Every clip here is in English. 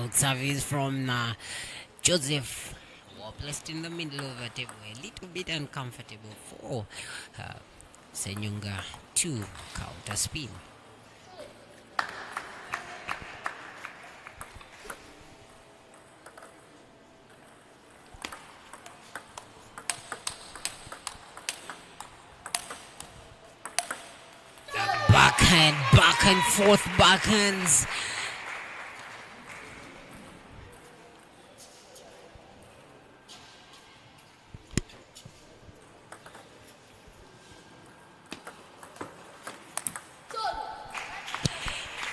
Out service from Joseph. Well placed in the middle of the table. A little bit uncomfortable for Senyonga to counter spin. Backhand, back and forth backhands.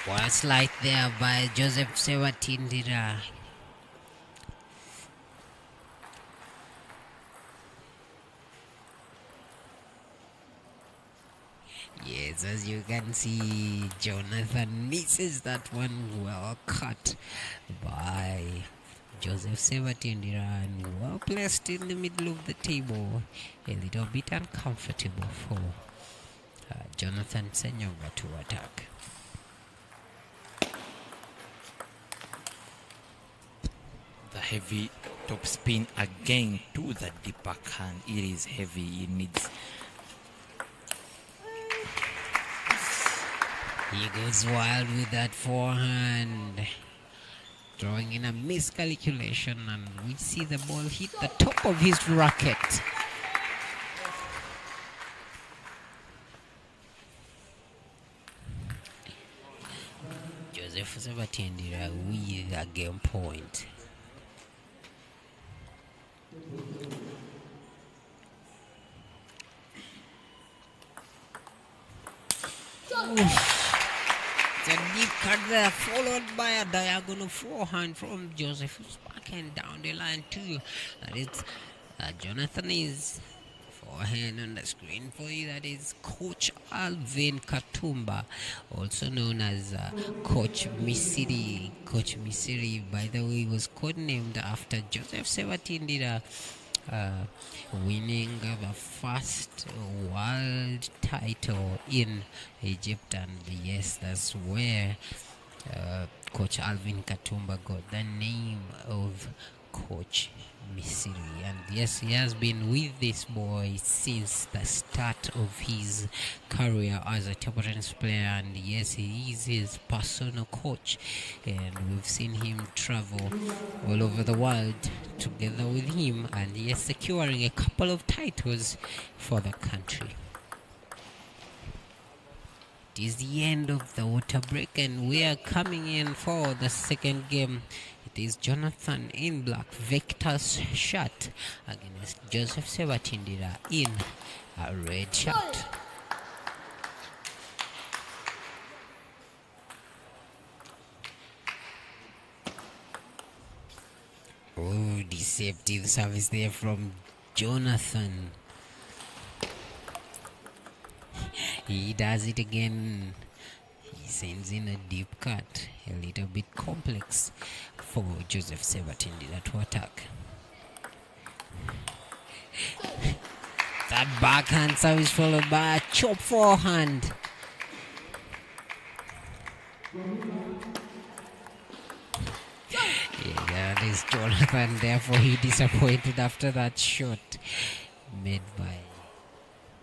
Well, slight there by Joseph Sevatindira. Yes, as you can see, Jonathan misses that one. Well cut by Joseph Sevatindira and well placed in the middle of the table. A little bit uncomfortable for Jonathan Senyonga to attack. The heavy top spin again to the deep backhand. It is heavy. It needs. He goes wild with that forehand, drawing in a miscalculation, and we see the ball hit the top of his racket. Joseph Sevatindira with a game point. It's a deep cut there, followed by a diagonal forehand from Joseph, who's backhand down the line too. That is Jonathan is forehand on the screen for you. That is Coach Alvin Katumba, also known as Coach Misiri. Coach Misiri, by the way, was codenamed after Joseph Sevatindira. Winning the first world title in Egypt, and yes, that's where Coach Alvin Katumba got the name of Coach Misiri. And yes, he has been with this boy since the start of his career as a table tennis player, and yes, he is his personal coach, and we've seen him travel all over the world together with him, and yes, securing a couple of titles for the country. It is the end of the water break, and we are coming in for the second game. It is Jonathan in black, Victor's shirt, against Joseph Sevatindira in a red shirt. Oh, deceptive service there from Jonathan. He does it again. He sends in a deep cut, a little bit complex for Joseph Sevatindira to attack. That backhand service followed by a chop forehand. Yeah, that is Jonathan. Therefore, he disappointed after that shot made by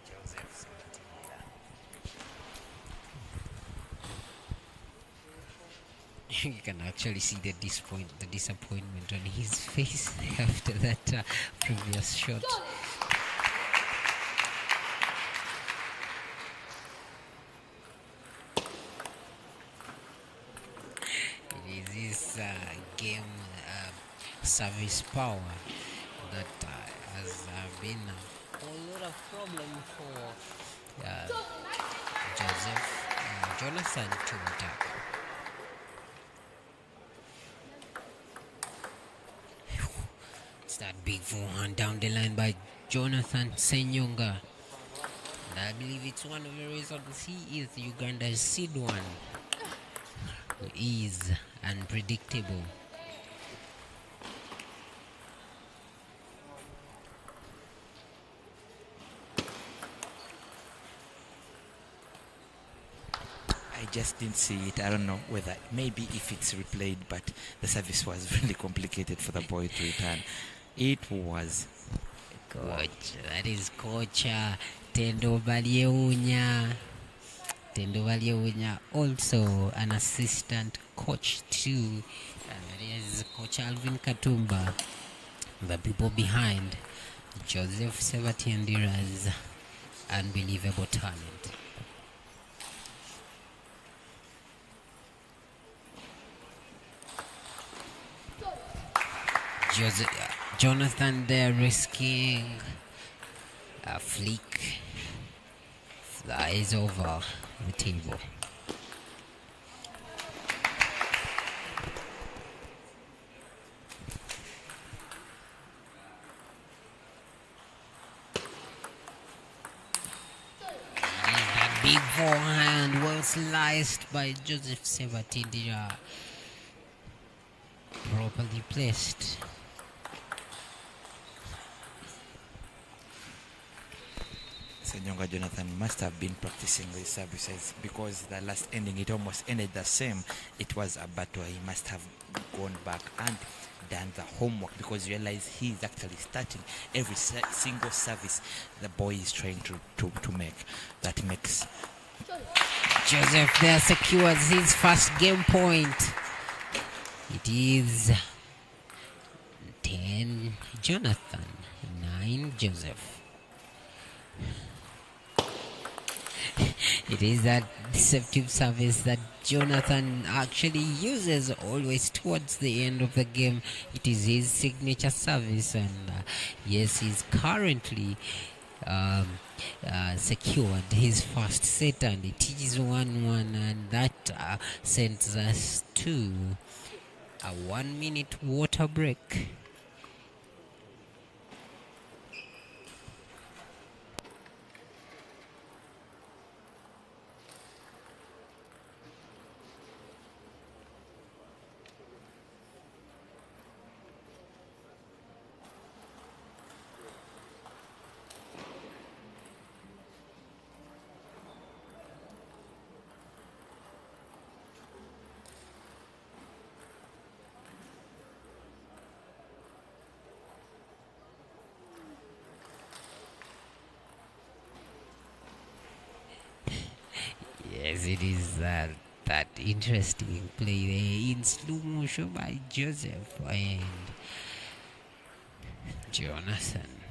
Joseph Sevatindira. You can actually see the disappointment on his face after that previous shot. It is this game service power that has been a lot of problem for Jonathan to attack. It's that big forehand down the line by Jonathan Senyonga. And I believe it's one of the reasons he is Uganda's seed one, who is unpredictable. I just didn't see it. I don't know whether maybe if it's replayed, but the service was really complicated for the boy to return. It was Coach, that is Coach Tendo Balieunya. Tendo Balieunya, also an assistant coach too. And that is Coach Alvin Katumba, the people behind Joseph Sebatiendira's unbelievable talent. Jonathan there risking a flick, flies over the table. That big forehand, well sliced by Joseph Sebatindira, properly placed. Senyonga Jonathan must have been practicing these services, because the last ending, it almost ended the same. It was a battle. He must have gone back and done the homework, because realize he's actually starting every single service the boy is trying to make. That makes Joseph there secures his first game point. It is 10 Jonathan, 9 Joseph. It is that deceptive service that Jonathan actually uses always towards the end of the game. It is his signature service, and yes, he's currently secured his first set, and it is 1-1, and that sends us to a 1-minute water break. Yes, it is that interesting play there in slow motion by Joseph and Jonathan.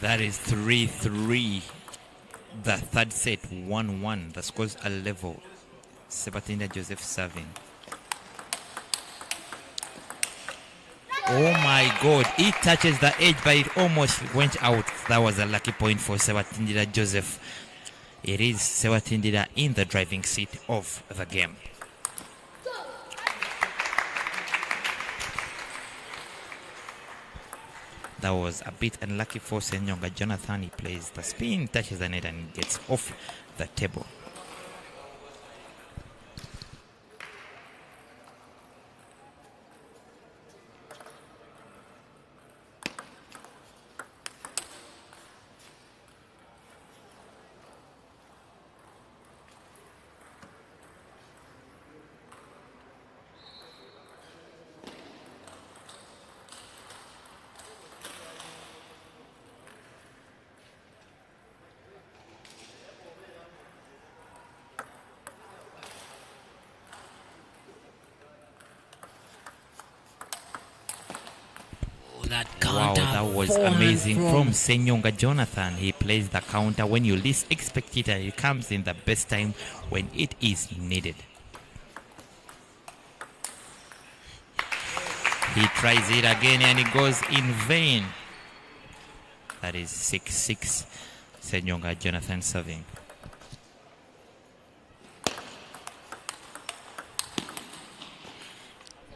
that is 3-3. The third set 1-1. The scores are level. Sebastian Joseph serving. Oh my god, it touches the edge, but it almost went out. That was a lucky point for Sebatindira Joseph. It is Sebatindira in the driving seat of the game. That was a bit unlucky for Senyonga Jonathan. He plays the spin, touches the net, and gets off the table. that Wow, counter. that was Forehand amazing from Senyonga Jonathan. He plays the counter when you least expect it, and it comes in the best time when it is needed. He tries it again and it goes in vain. That is 6-6. Senyonga Jonathan serving.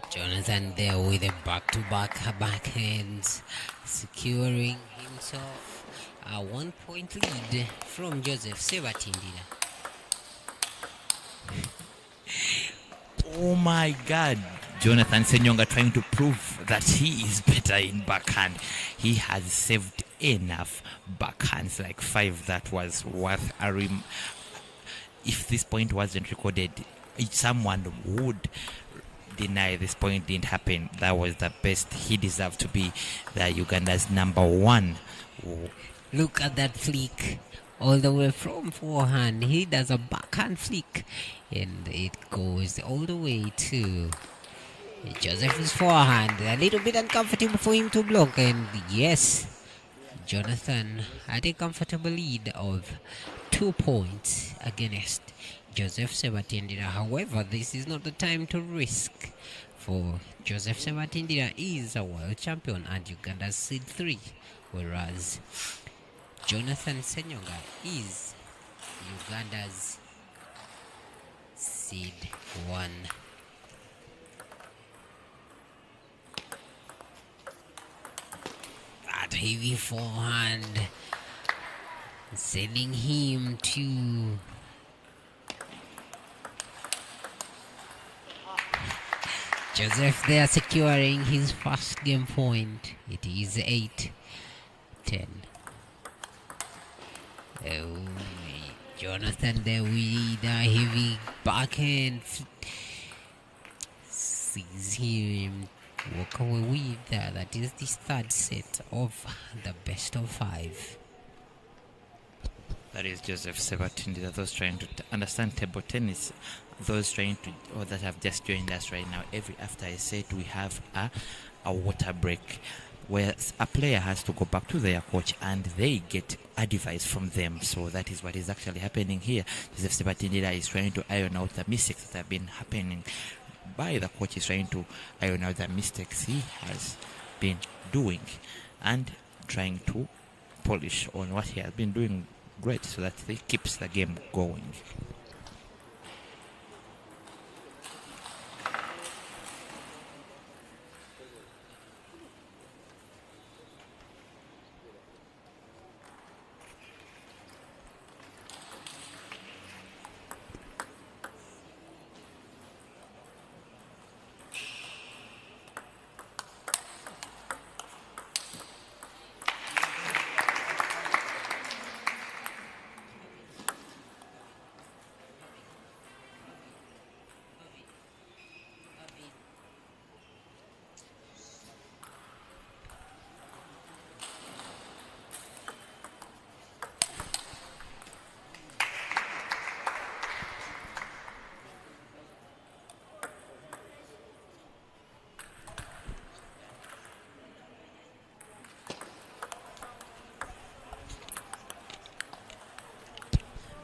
Jonathan there with a back-to-back backhands, securing himself a 1-point lead from Joseph Sebatindira. Oh my God. Jonathan Senyonga trying to prove that he is better in backhand. He has saved enough backhands, like 5, that was worth a if this point wasn't recorded, someone would deny this point didn't happen. That was the best. He deserved to be the Uganda's #1. Look at that flick. All the way from forehand. He does a backhand flick. And it goes all the way to Joseph's forehand. A little bit uncomfortable for him to block. And yes, Jonathan had a comfortable lead of 2 points against Joseph Sebatindira. However, this is not the time to risk, for Joseph Sebatindira is a world champion and Uganda's seed 3, whereas Jonathan Senyonga is Uganda's seed 1. That heavy forehand sending him to Joseph there securing his first game point. It is 8-10. Jonathan there with a heavy backhand. Sees him walk away with that. That is the third set of the best of 5. That is Joseph Sebatindira. Those trying to understand table tennis, those trying to, or that have just joined us right now, after a set we have a water break where a player has to go back to their coach and they get advice from them. So that is what is actually happening here. Joseph Sebatindira is trying to iron out the mistakes that have been happening. By the coach is trying to iron out the mistakes he has been doing and trying to polish on what he has been doing great, so that he keeps the game going.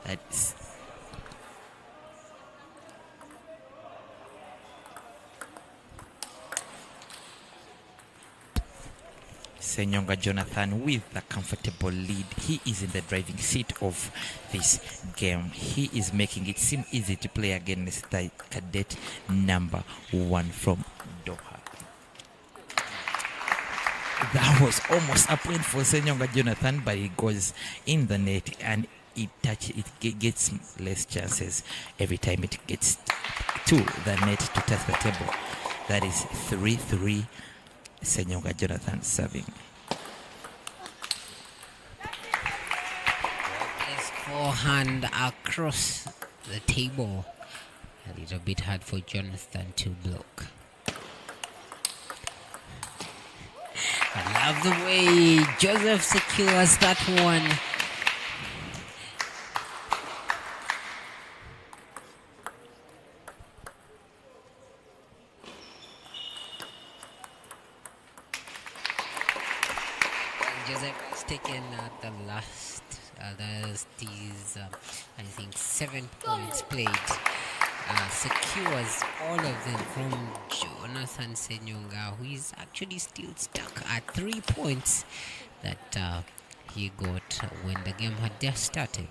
That's Senyonga Jonathan with the comfortable lead. He is in the driving seat of this game. He is making it seem easy to play against the cadet #1 from Doha. That was almost a point for Senyonga Jonathan, but it goes in the net and it gets less chances every time it gets to the net to touch the table. That is 3-3. Senyonga Jonathan serving. His forehand across the table. A little bit hard for Jonathan to block. I love the way Joseph secures that one. Joseph has taken the last, these, I think, 7 points played. Secures all of them from Jonathan Senyonga, who is actually still stuck at 3 points that he got when the game had just started.